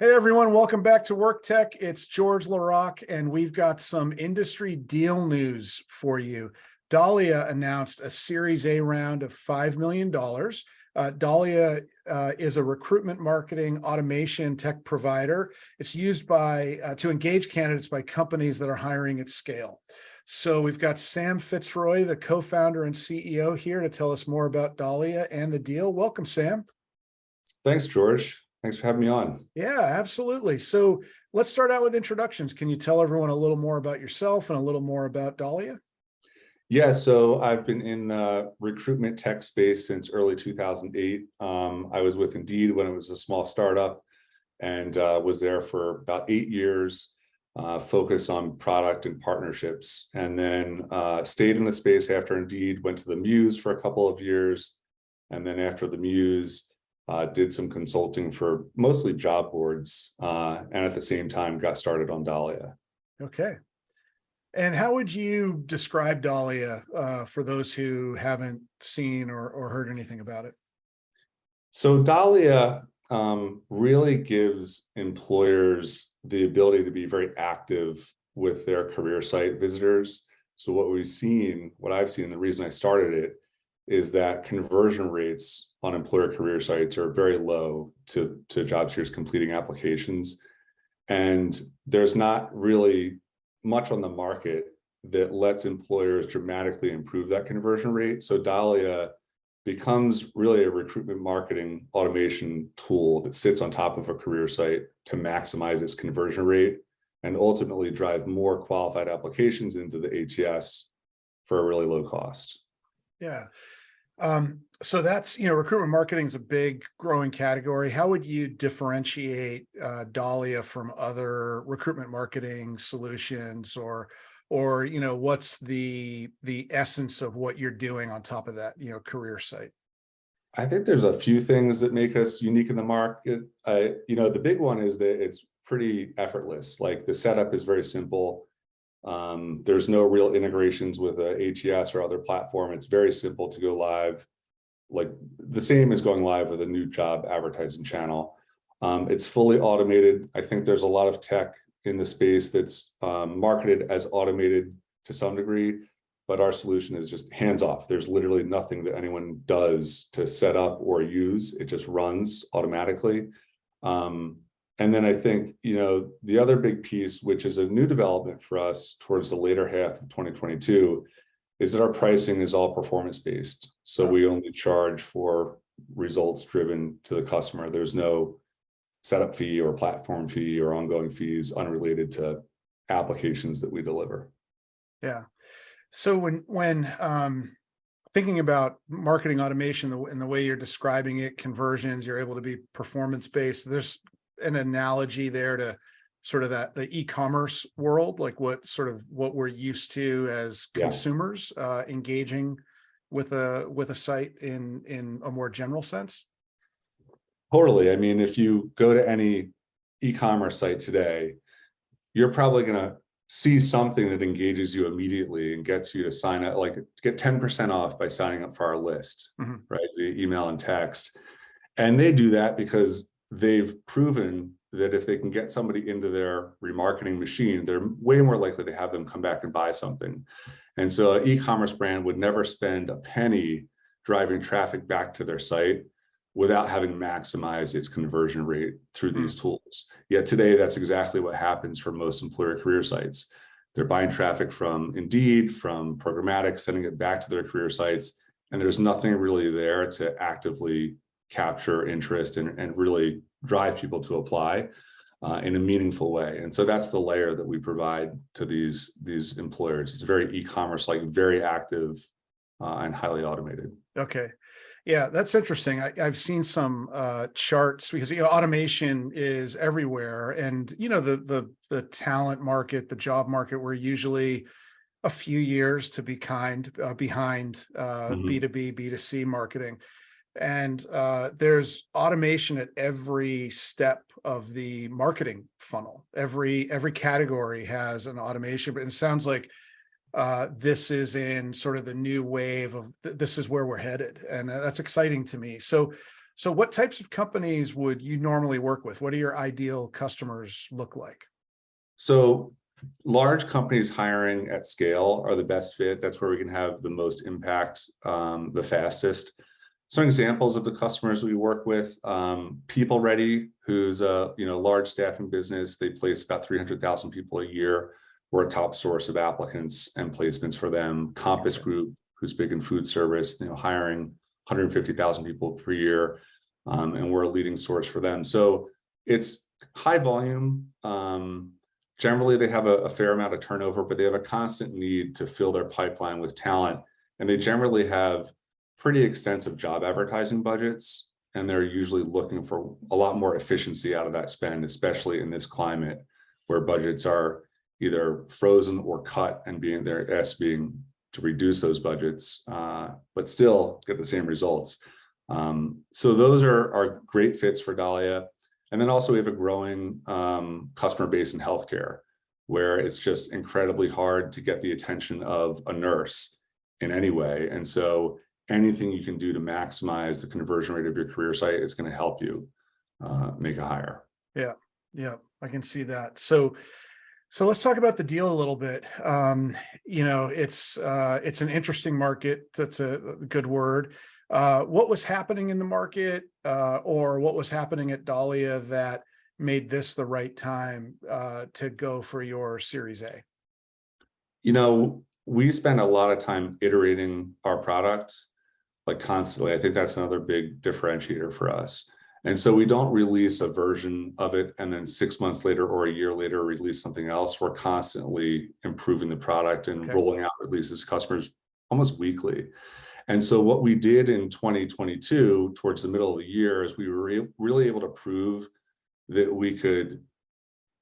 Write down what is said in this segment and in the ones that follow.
Hey everyone, welcome back to WorkTech. It's George LaRocque, and we've got some industry deal news for you. Dalia announced a Series A round of $5 million. Dalia is a recruitment marketing automation tech provider. It's used to engage candidates by companies that are hiring at scale. So we've got Sam Fitzroy, the co-founder and CEO, here to tell us more about Dalia and the deal. Welcome, Sam. Thanks, George. Thanks for having me on. Yeah, absolutely. So let's start out with introductions. Can you tell everyone a little more about yourself and a little more about Dalia? Yeah, so I've been in the recruitment tech space since early 2008. I was with Indeed when it was a small startup and was there for about 8 years, focused on product and partnerships. And then stayed in the space after Indeed, went to the Muse for a couple of years. And then after the Muse, did some consulting for mostly job boards, and at the same time got started on Dalia. Okay. And how would you describe Dalia for those who haven't seen or heard anything about it? So Dalia really gives employers the ability to be very active with their career site visitors. So what I've seen, the reason I started it, is that conversion rates on employer career sites are very low to job seekers completing applications. And there's not really much on the market that lets employers dramatically improve that conversion rate. So Dalia becomes really a recruitment marketing automation tool that sits on top of a career site to maximize its conversion rate and ultimately drive more qualified applications into the ATS for a really low cost. Yeah. So that's, recruitment marketing is a big growing category. How would you differentiate Dalia from other recruitment marketing solutions, or what's the essence of what you're doing on top of that, career site? I think there's a few things that make us unique in the market. The big one is that it's pretty effortless. Like, the setup is very simple. There's no real integrations with a ATS or other platform. It's very simple to go live, like the same as going live with a new job advertising channel. It's fully automated. I think there's a lot of tech in the space that's marketed as automated to some degree, but our solution is just hands off. There's literally nothing that anyone does to set up or use. It just runs automatically. And then I think, the other big piece, which is a new development for us towards the later half of 2022, is that our pricing is all performance-based. So we only charge for results driven to the customer. There's no setup fee or platform fee or ongoing fees unrelated to applications that we deliver. Yeah. So when thinking about marketing automation and the way you're describing it, conversions, you're able to be performance-based. There's an analogy there to sort of the e-commerce world, like what we're used to as consumers engaging with a site in a more general sense. Totally. I mean, if you go to any e-commerce site today, you're probably going to see something that engages you immediately and gets you to sign up, like get 10% off by signing up for our list, right? Via email and text. And they do that because they've proven that if they can get somebody into their remarketing machine, they're way more likely to have them come back and buy something. And so an e-commerce brand would never spend a penny driving traffic back to their site without having maximized its conversion rate through these tools. Yet today, that's exactly what happens for most employer career sites. They're buying traffic from Indeed, from programmatic, sending it back to their career sites, and there's nothing really there to actively capture interest and really drive people to apply in a meaningful way. And so that's the layer that we provide to these employers. It's very e-commerce, like very active and highly automated. Okay. Yeah, that's interesting. I've seen some charts because automation is everywhere, and the talent market, the job market, we're usually a few years to be behind B2B, B2C marketing. And there's automation at every step of the marketing funnel. Every category has an automation, but it sounds like this is in sort of the new wave of this is where we're headed, and that's exciting to me. So So what types of companies would you normally work with? What do your ideal customers look like? So large companies hiring at scale are the best fit. That's where we can have the most impact, the fastest. Some examples of the customers we work with: People Ready, who's a large staffing business. They place about 300,000 people a year. We're a top source of applicants and placements for them. Compass Group, who's big in food service, hiring 150,000 people per year, and we're a leading source for them. So it's high volume. Generally, they have a fair amount of turnover, but they have a constant need to fill their pipeline with talent. And they generally have pretty extensive job advertising budgets, and they're usually looking for a lot more efficiency out of that spend, especially in this climate where budgets are either frozen or cut, and they're asked being to reduce those budgets, but still get the same results. So those are great fits for Dalia. And then also we have a growing customer base in healthcare, where it's just incredibly hard to get the attention of a nurse in any way. And so anything you can do to maximize the conversion rate of your career site is going to help you make a hire. Yeah, I can see that. So let's talk about the deal a little bit. It's an interesting market. That's a good word. What was happening in the market, or what was happening at Dalia that made this the right time to go for your Series A? We spend a lot of time iterating our product, like constantly. I think that's another big differentiator for us. And so we don't release a version of it and then 6 months later or a year later release something else. We're constantly improving the product and rolling out releases to customers almost weekly. And so what we did in 2022, towards the middle of the year, is we were really able to prove that we could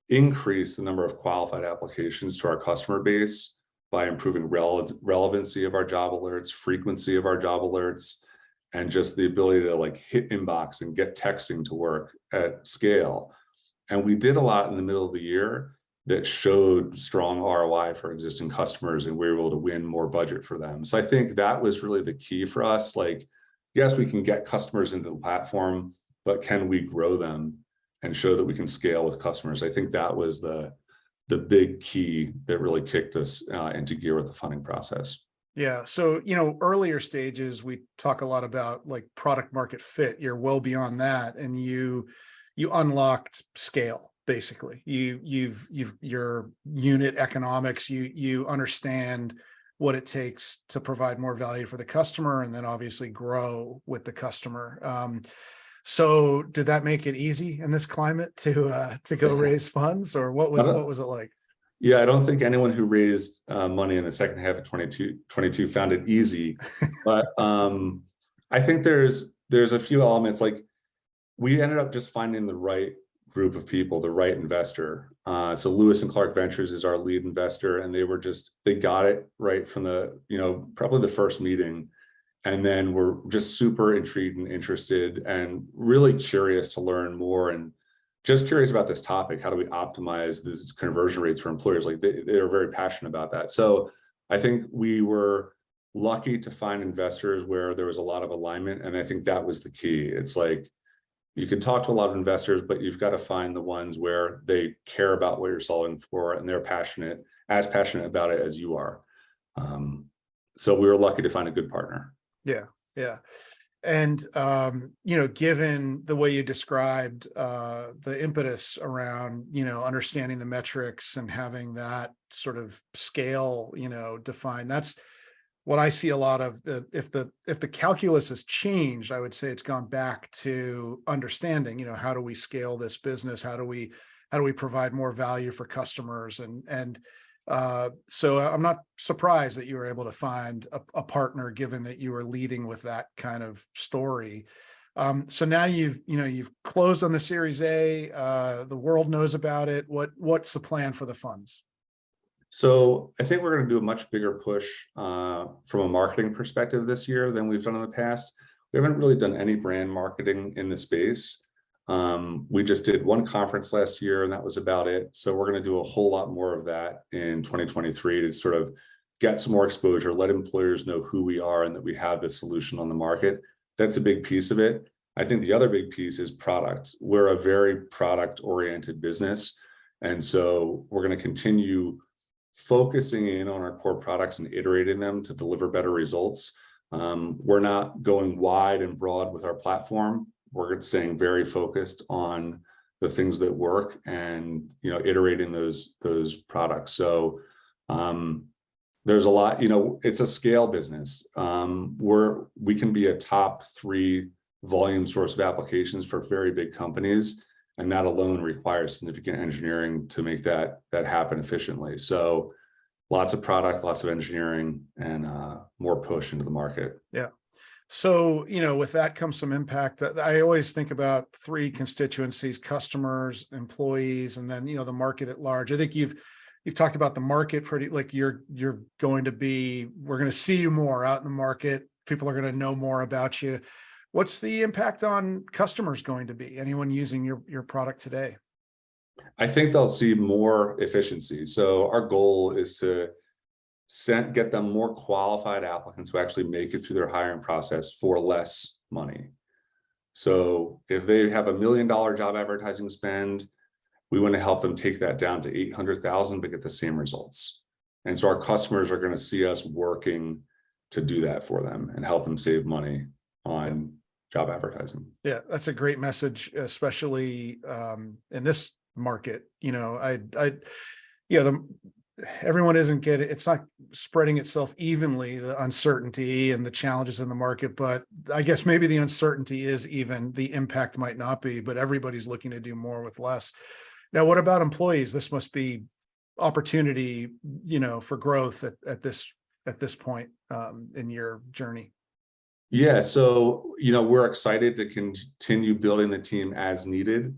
increase the number of qualified applications to our customer base by improving relevancy of our job alerts, frequency of our job alerts, and just the ability to hit inbox and get texting to work at scale. And we did a lot in the middle of the year that showed strong ROI for existing customers, and we were able to win more budget for them. So I think that was really the key for us. Yes, we can get customers into the platform, but can we grow them and show that we can scale with customers? I think that was the big key that really kicked us into gear with the funding process. Yeah. So, earlier stages, we talk a lot about product market fit. You're well beyond that. And you unlocked scale, basically. You've your unit economics, you understand what it takes to provide more value for the customer, and then obviously grow with the customer. So did that make it easy in this climate to go raise funds, or what was it like? Yeah, I don't think anyone who raised money in the second half of 2022 found it easy. But I think there's a few elements. We ended up just finding the right group of people, the right investor. So Lewis and Clark Ventures is our lead investor, and they got it right from probably the first meeting. And then we're just super intrigued and interested and really curious to learn more, and just curious about this topic. How do we optimize these conversion rates for employers? They're very passionate about that. So I think we were lucky to find investors where there was a lot of alignment. And I think that was the key. It's you can talk to a lot of investors, but you've got to find the ones where they care about what you're solving for, and they're as passionate about it as you are. So we were lucky to find a good partner. Yeah. And, given the way you described the impetus around, understanding the metrics and having that sort of scale, defined, that's what I see a lot of. If the calculus has changed, I would say it's gone back to understanding, how do we scale this business? How do we provide more value for customers? And so I'm not surprised that you were able to find a partner, given that you were leading with that kind of story. So now you've closed on the Series A. The world knows about it. What's the plan for the funds? So I think we're going to do a much bigger push from a marketing perspective this year than we've done in the past. We haven't really done any brand marketing in the space. We just did one conference last year, and that was about it. So we're going to do a whole lot more of that in 2023 to sort of get some more exposure, let employers know who we are and that we have this solution on the market. That's a big piece of it. I think the other big piece is product. We're a very product-oriented business. And so we're going to continue focusing in on our core products and iterating them to deliver better results. We're not going wide and broad with our platform. We're staying very focused on the things that work and, iterating those products. So there's a lot, it's a scale business. We can be a top 3 volume source of applications for very big companies. And that alone requires significant engineering to make that happen efficiently. So lots of product, lots of engineering, and more push into the market. Yeah. So, with that comes some impact. I always think about 3 constituencies: customers, employees, and then, the market at large. I think you've talked about the market pretty, like we're going to see you more out in the market. People are going to know more about you. What's the impact on customers going to be? Anyone using your product today? I think they'll see more efficiency. So our goal is to get them more qualified applicants who actually make it through their hiring process for less money. So if they have $1 million job advertising spend, we want to help them take that down to 800,000 but get the same results. And so our customers are going to see us working to do that for them and help them save money on job advertising. Yeah, that's a great message, especially in this market. Everyone isn't getting, it's not spreading itself evenly, the uncertainty and the challenges in the market, but I guess maybe the uncertainty is even, the impact might not be, but everybody's looking to do more with less. Now, what about employees? This must be opportunity, for growth at this point in your journey. Yeah, so we're excited to continue building the team as needed.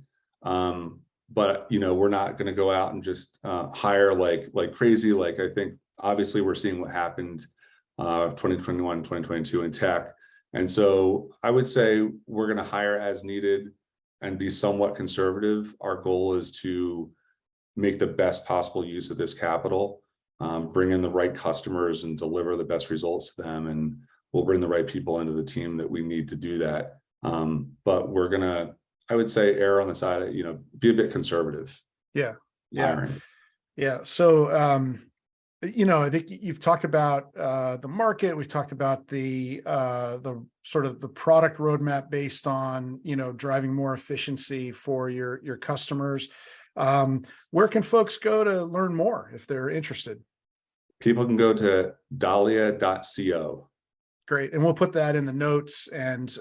But we're not going to go out and just hire like crazy. Like, I think obviously we're seeing what happened 2021, 2022 in tech. And so I would say we're going to hire as needed and be somewhat conservative. Our goal is to make the best possible use of this capital, bring in the right customers and deliver the best results to them. And we'll bring the right people into the team that we need to do that. But we're going to, I would say, err on the side of, be a bit conservative. Yeah. Hiring. Yeah. So, I think you've talked about the market. We've talked about the sort of the product roadmap based on, driving more efficiency for your customers. Where can folks go to learn more if they're interested? People can go to dalia.co. Great. And we'll put that in the notes. And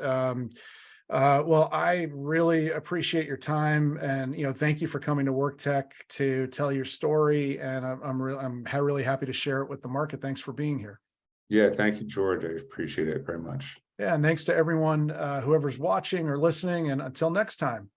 well, I really appreciate your time, and thank you for coming to WorkTech to tell your story. And I'm really happy to share it with the market. Thanks for being here. Yeah, thank you, George. I appreciate it very much. Yeah, and thanks to everyone, whoever's watching or listening. And until next time.